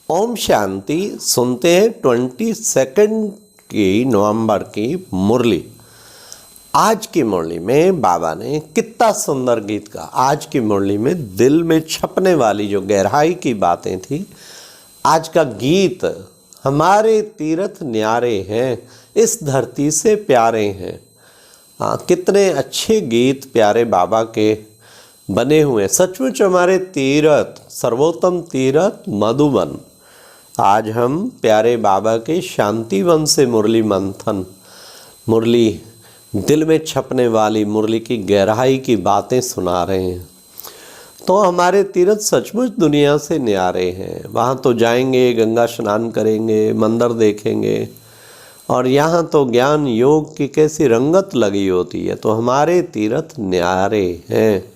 ओम शांति। सुनते हैं 22 की नवंबर की मुरली। आज की मुरली में बाबा ने कितना सुंदर गीत का, आज की मुरली में दिल में छपने वाली जो गहराई की बातें थी। आज का गीत हमारे तीर्थ न्यारे हैं, इस धरती से प्यारे हैं। कितने अच्छे गीत प्यारे बाबा के बने हुए। सचमुच हमारे तीर्थ, सर्वोत्तम तीर्थ मधुबन। आज हम प्यारे बाबा के शांतिवन से मुरली मंथन, मुरली दिल में छपने वाली मुरली की गहराई की बातें सुना रहे हैं। तो हमारे तीर्थ सचमुच दुनिया से न्यारे हैं। वहाँ तो जाएंगे, गंगा स्नान करेंगे, मंदिर देखेंगे, और यहाँ तो ज्ञान योग की कैसी रंगत लगी होती है। तो हमारे तीर्थ न्यारे हैं।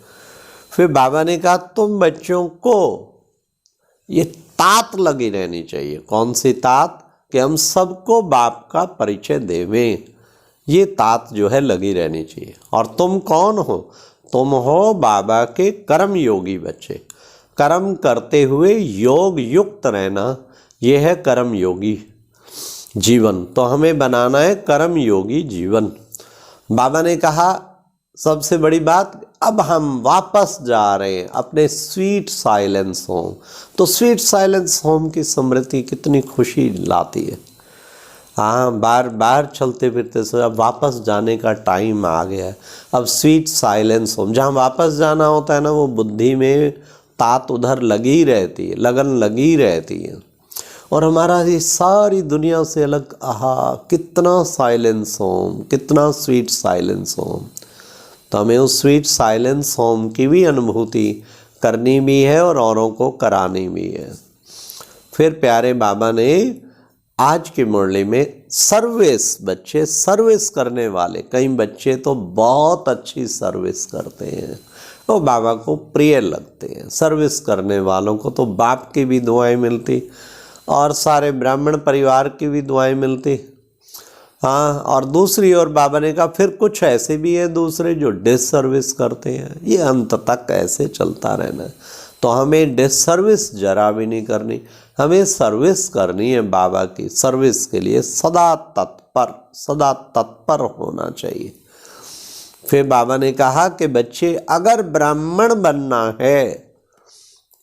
फिर बाबा ने कहा तुम बच्चों को ये तात लगी रहनी चाहिए। कौन सी तात? कि हम सबको बाप का परिचय देवें। ये तात जो है लगी रहनी चाहिए। और तुम कौन हो? तुम हो बाबा के कर्म योगी बच्चे। कर्म करते हुए योग युक्त रहना, ये है कर्म योगी जीवन। तो हमें बनाना है कर्म योगी जीवन। बाबा ने कहा सबसे बड़ी बात, अब हम वापस जा रहे हैं अपने स्वीट साइलेंस होम। तो स्वीट साइलेंस होम की स्मृति कितनी खुशी लाती है। हाँ, बार बार चलते फिरते से अब वापस जाने का टाइम आ गया है। अब स्वीट साइलेंस होम, जहाँ वापस जाना होता है ना, वो बुद्धि में तात उधर लगी रहती है, लगन लगी रहती है। और हमारा ये सारी दुनिया से अलग, आहा कितना साइलेंस होम, कितना स्वीट साइलेंस होम। तो हमें उस स्वीट साइलेंस होम की भी अनुभूति करनी भी है और औरों को करानी भी है। फिर प्यारे बाबा ने आज की मुरली में सर्विस, बच्चे सर्विस करने वाले, कई बच्चे तो बहुत अच्छी सर्विस करते हैं, वो बाबा को प्रिय लगते हैं। सर्विस करने वालों को तो बाप की भी दुआएं मिलती और सारे ब्राह्मण परिवार की भी दुआएं मिलती। हाँ, और दूसरी ओर बाबा ने कहा फिर कुछ ऐसे भी हैं दूसरे जो डिसर्विस करते हैं। ये अंत तक ऐसे चलता रहना है। तो हमें डिसर्विस जरा भी नहीं करनी, हमें सर्विस करनी है। बाबा की सर्विस के लिए सदा तत्पर होना चाहिए। फिर बाबा ने कहा कि बच्चे अगर ब्राह्मण बनना है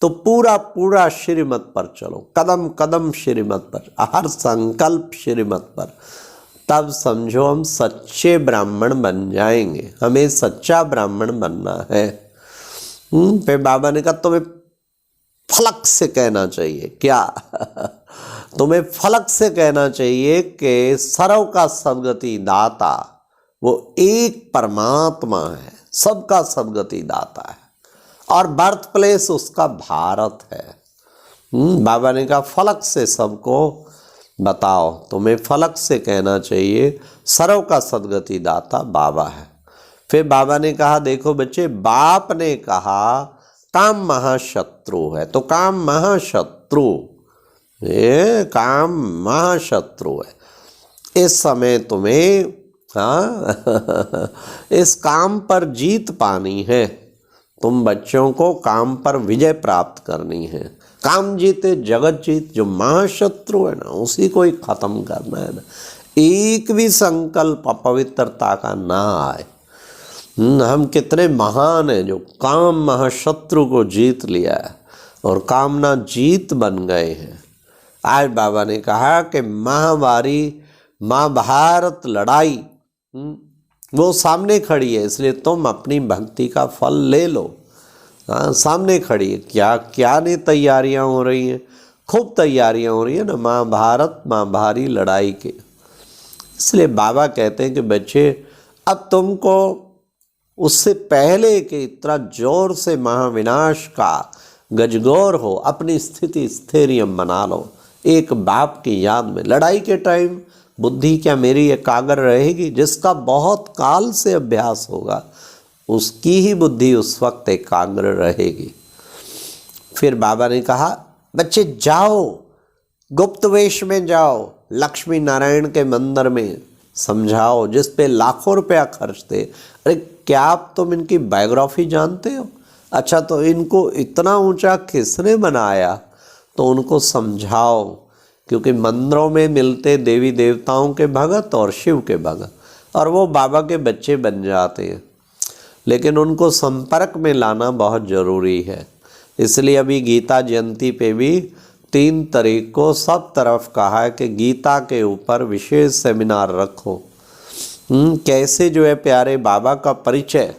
तो पूरा पूरा श्रीमत पर चलो, कदम कदम श्रीमत पर, हर संकल्प श्रीमत पर। तब समझो हम सच्चे ब्राह्मण बन जाएंगे। हमें सच्चा ब्राह्मण बनना है। फिर बाबा ने कहा तुम्हें फलक से कहना चाहिए। क्या? तुम्हें फलक से कहना चाहिए कि सर्व का सद्गति दाता वो एक परमात्मा है, सबका सद्गति दाता है, और बर्थ प्लेस उसका भारत है। बाबा ने कहा फलक से सबको बताओ। तुम्हें फलक से कहना चाहिए सर्व का सद्गति दाता बाबा है। फिर बाबा ने कहा देखो बच्चे, बाप ने कहा काम महाशत्रु है। तो काम महाशत्रु, ये काम महाशत्रु है। इस समय तुम्हें इस काम पर जीत पानी है। तुम बच्चों को काम पर विजय प्राप्त करनी है। काम जीते जगत जीत, जो महाशत्रु है ना उसी को ही खत्म करना है ना। एक भी संकल्प अपवित्रता का ना आए। हम कितने महान हैं जो काम महाशत्रु को जीत लिया है और कामना जीत बन गए हैं। आज बाबा ने कहा कि महाभारत लड़ाई वो सामने खड़ी है, इसलिए तुम अपनी भक्ति का फल ले लो। हाँ, सामने खड़ी है। क्या क्या नहीं तैयारियां हो रही हैं, खूब तैयारियां हो रही है ना महाभारत महाभारी लड़ाई के। इसलिए बाबा कहते हैं कि बच्चे अब तुमको उससे पहले कि इतना जोर से महाविनाश का गजगौर हो, अपनी स्थिति स्थैर्य बना लो। एक बाप की याद में लड़ाई के टाइम बुद्धि क्या मेरी एकाग्र रहेगी? जिसका बहुत काल से अभ्यास होगा उसकी ही बुद्धि उस वक्त एकाग्र रहेगी। फिर बाबा ने कहा बच्चे जाओ, गुप्त वेश में जाओ, लक्ष्मी नारायण के मंदिर में समझाओ, जिस पे लाखों रुपया खर्चते। अरे क्या आप तुम इनकी बायोग्राफी जानते हो? अच्छा, तो इनको इतना ऊंचा किसने बनाया? तो उनको समझाओ, क्योंकि मंदिरों में मिलते देवी देवताओं के भगत और शिव के भगत, और वो बाबा के बच्चे बन जाते हैं, लेकिन उनको संपर्क में लाना बहुत ज़रूरी है। इसलिए अभी गीता जयंती पे भी 3 तारीख को सब तरफ कहा है कि गीता के ऊपर विशेष सेमिनार रखो। कैसे जो है प्यारे बाबा का परिचय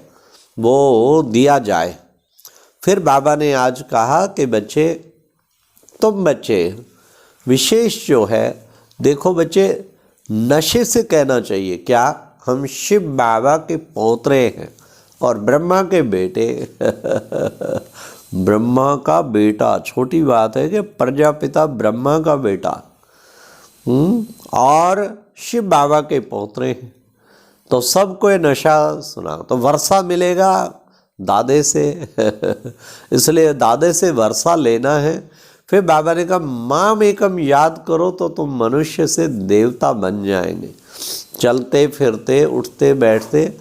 वो दिया जाए। फिर बाबा ने आज कहा कि बच्चे, तुम बच्चे विशेष जो है, देखो बच्चे, नशे से कहना चाहिए क्या, हम शिव बाबा के पोतरे हैं और ब्रह्मा के बेटे ब्रह्मा का बेटा, छोटी बात है कि प्रजापिता ब्रह्मा का बेटा और शिव बाबा के पोतरे हैं। तो सबको ये नशा सुना, तो वर्षा मिलेगा दादे से इसलिए दादे से वर्षा लेना है। फिर बाबा ने कहा माम एकम याद करो तो तुम मनुष्य से देवता बन जाएंगे। चलते फिरते उठते बैठते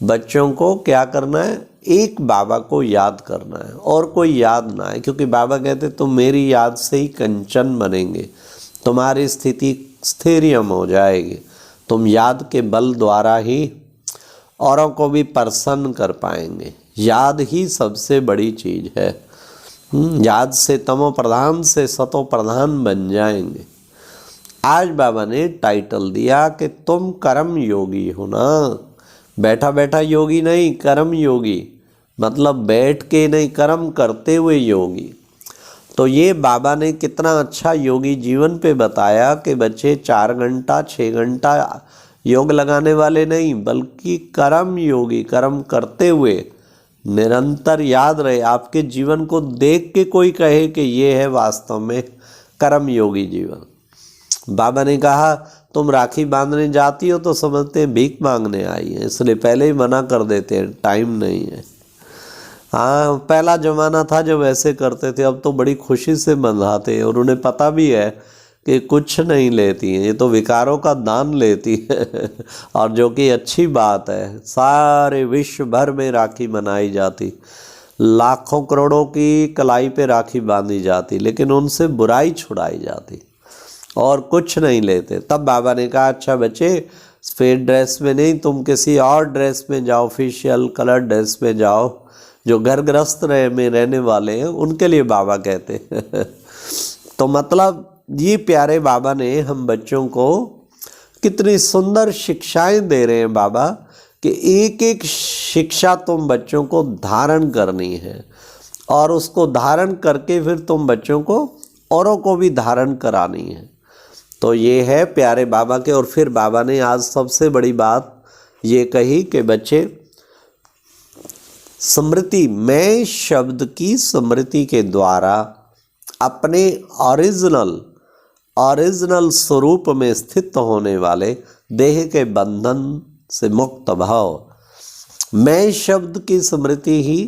बच्चों को क्या करना है, एक बाबा को याद करना है और कोई याद ना है, क्योंकि बाबा कहते तुम मेरी याद से ही कंचन बनेंगे, तुम्हारी स्थिति स्थिरियम हो जाएगी, तुम याद के बल द्वारा ही औरों को भी प्रसन्न कर पाएंगे। याद ही सबसे बड़ी चीज़ है। याद से तमो प्रधान से सतो प्रधान बन जाएंगे। आज बाबा ने टाइटल दिया कि तुम कर्म योगी हो ना, बैठा बैठा योगी नहीं, कर्म योगी, मतलब बैठ के नहीं, कर्म करते हुए योगी। तो ये बाबा ने कितना अच्छा योगी जीवन पे बताया कि बच्चे 4 घंटा 6 घंटा योग लगाने वाले नहीं, बल्कि कर्म योगी, कर्म करते हुए निरंतर याद रहे। आपके जीवन को देख के कोई कहे कि ये है वास्तव में कर्म योगी जीवन। बाबा ने कहा तुम राखी बांधने जाती हो तो समझते हैं भीख मांगने आई है, इसलिए पहले ही मना कर देते हैं, टाइम नहीं है। हाँ, पहला ज़माना था जब ऐसे करते थे, अब तो बड़ी खुशी से बंधाते हैं और उन्हें पता भी है कि कुछ नहीं लेती हैं, ये तो विकारों का दान लेती है और जो कि अच्छी बात है। सारे विश्व भर में राखी मनाई जाती, लाखों करोड़ों की कलाई पे राखी बांधी जाती, लेकिन उनसे बुराई छुड़ाई जाती और कुछ नहीं लेते। तब बाबा ने कहा अच्छा बच्चे, सफ़ेद ड्रेस में नहीं, तुम किसी और ड्रेस में जाओ, ऑफिशियल कलर ड्रेस में जाओ। जो घर गृहस्थ में रहने वाले हैं उनके लिए बाबा कहते हैं तो मतलब ये प्यारे बाबा ने हम बच्चों को कितनी सुंदर शिक्षाएं दे रहे हैं बाबा कि एक एक शिक्षा तुम बच्चों को धारण करनी है और उसको धारण करके फिर तुम बच्चों को औरों को भी धारण करानी है। तो ये है प्यारे बाबा के। और फिर बाबा ने आज सबसे बड़ी बात ये कही कि बच्चे, स्मृति, मैं शब्द की स्मृति के द्वारा अपने ओरिजिनल स्वरूप में स्थित होने वाले देह के बंधन से मुक्त भाव, मैं शब्द की स्मृति ही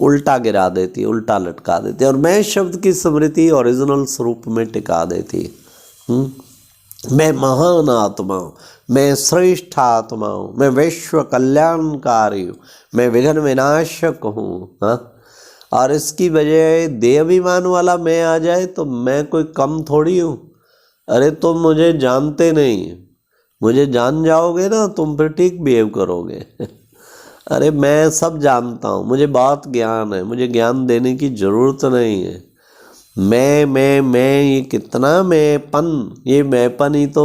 उल्टा गिरा देती, उल्टा लटका देती, और मैं शब्द की स्मृति ओरिजिनल स्वरूप में टिका देती। मैं महान आत्मा हूँ, मैं श्रेष्ठ आत्मा हूँ, मैं विश्व कल्याणकारी हूँ, मैं विघ्न विनाशक हूँ। हाँ, और इसकी बजाय देहाभिमान वाला मैं आ जाए तो मैं कोई कम थोड़ी हूँ। अरे तुम मुझे जानते नहीं, मुझे जान जाओगे ना तुम फिर ठीक बिहेव करोगे अरे मैं सब जानता हूँ, मुझे बहुत ज्ञान है, मुझे ज्ञान देने की ज़रूरत नहीं है। मैं ये कितना मैंपन, ये मैंपन ही तो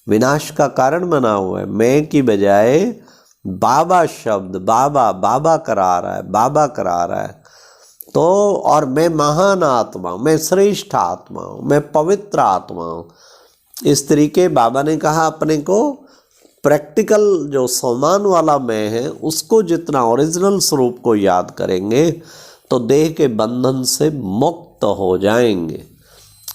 विनाश का कारण बना हुआ है। मैं की बजाय बाबा शब्द, बाबा करा रहा है, बाबा करा रहा है। तो और मैं महान आत्मा हूँ, मैं श्रेष्ठ आत्मा हूँ, मैं पवित्र आत्मा हूँ। इस तरीके बाबा ने कहा अपने को प्रैक्टिकल जो सम्मान वाला मैं है उसको जितना ओरिजिनल स्वरूप को याद करेंगे तो देह के बंधन से मुक्त हो जाएंगे।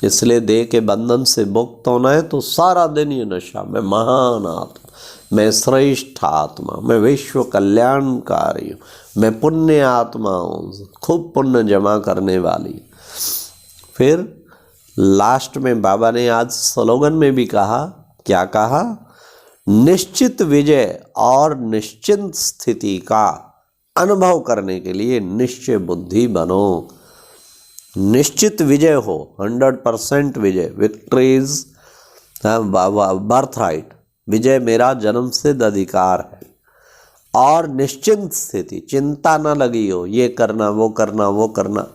इसलिए देह के बंधन से मुक्त होना है तो सारा दिन ये नशा, मैं महान आत्मा, मैं श्रेष्ठ आत्मा, मैं विश्व कल्याणकारी हूँ, मैं पुण्य आत्मा हूँ, खूब पुण्य जमा करने वाली। फिर लास्ट में बाबा ने आज स्लोगन में भी कहा, क्या कहा, निश्चित विजय और निश्चिंत स्थिति का अनुभव करने के लिए निश्चय बुद्धि बनो। निश्चित विजय हो, 100% विजय, विक्ट्री इज बर्थ राइट, विजय मेरा जन्मसिद्ध अधिकार है। और निश्चिंत स्थिति, चिंता न लगी हो, ये करना वो करना वो करना,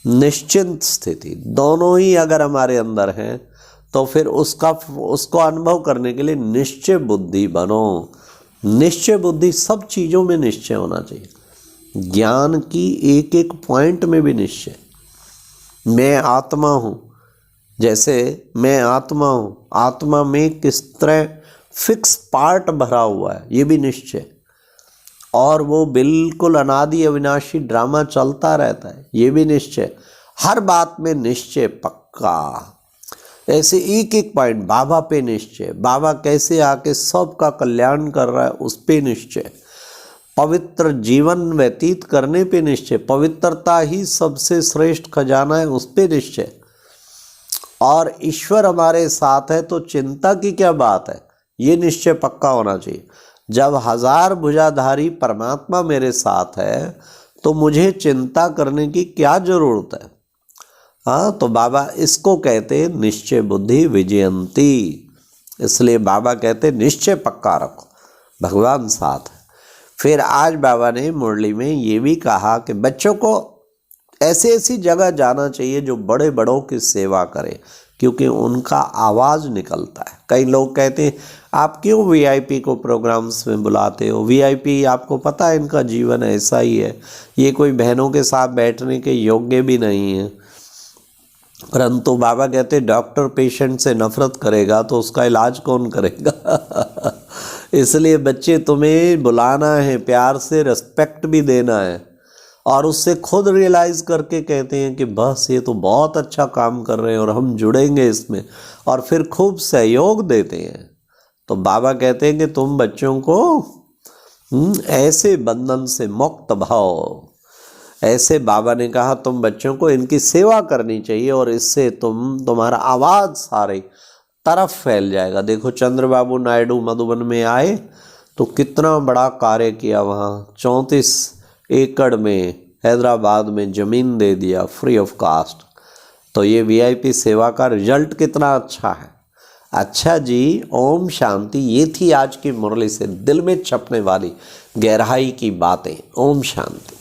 निश्चिंत स्थिति, दोनों ही अगर हमारे अंदर हैं तो फिर उसको अनुभव करने के लिए निश्चय बुद्धि बनो। निश्चय बुद्धि, सब चीज़ों में निश्चय होना चाहिए, ज्ञान की एक एक पॉइंट में भी निश्चय। मैं आत्मा हूँ, जैसे मैं आत्मा हूँ, आत्मा में किस तरह फिक्स पार्ट भरा हुआ है, ये भी निश्चय। और वो बिल्कुल अनादि अविनाशी ड्रामा चलता रहता है, ये भी निश्चय। हर बात में निश्चय पक्का। ऐसे एक एक पॉइंट, बाबा पे निश्चय, बाबा कैसे आके सबका कल्याण कर रहा है उस पे निश्चय, पवित्र जीवन व्यतीत करने पे निश्चय, पवित्रता ही सबसे श्रेष्ठ खजाना है उस पे निश्चय। और ईश्वर हमारे साथ है तो चिंता की क्या बात है, ये निश्चय पक्का होना चाहिए। जब 1000 भुजाधारी परमात्मा मेरे साथ है तो मुझे चिंता करने की क्या जरूरत है। हाँ, तो बाबा इसको कहते निश्चय बुद्धि विजयंती। इसलिए बाबा कहते निश्चय पक्का रखो, भगवान साथ है। फिर आज बाबा ने मुरली में ये भी कहा कि बच्चों को ऐसी ऐसी जगह जाना चाहिए जो बड़े बड़ों की सेवा करे, क्योंकि उनका आवाज़ निकलता है। कई लोग कहते हैं आप क्यों वीआईपी को प्रोग्राम्स में बुलाते हो, वीआईपी आपको पता है इनका जीवन ऐसा ही है, ये कोई बहनों के साथ बैठने के योग्य भी नहीं है। परंतु बाबा कहते डॉक्टर पेशेंट से नफरत करेगा तो उसका इलाज कौन करेगा। इसलिए बच्चे तुम्हें बुलाना है, प्यार से रिस्पेक्ट भी देना है, और उससे खुद रियलाइज़ करके कहते हैं कि बस ये तो बहुत अच्छा काम कर रहे हैं और हम जुड़ेंगे इसमें, और फिर खूब सहयोग देते हैं। तो बाबा कहते हैं कि तुम बच्चों को ऐसे बंधन से मुक्त भाव, ऐसे बाबा ने कहा तुम बच्चों को इनकी सेवा करनी चाहिए, और इससे तुम्हारा आवाज़ सारे तरफ फैल जाएगा। देखो चंद्रबाबू नायडू मधुबन में आए तो कितना बड़ा कार्य किया, वहाँ 34 एकड़ में हैदराबाद में ज़मीन दे दिया फ्री ऑफ कास्ट। तो ये वीआईपी सेवा का रिजल्ट कितना अच्छा है। अच्छा जी, ओम शांति। ये थी आज की मुरली से दिल में छपने वाली गहराई की बातें। ओम शांति।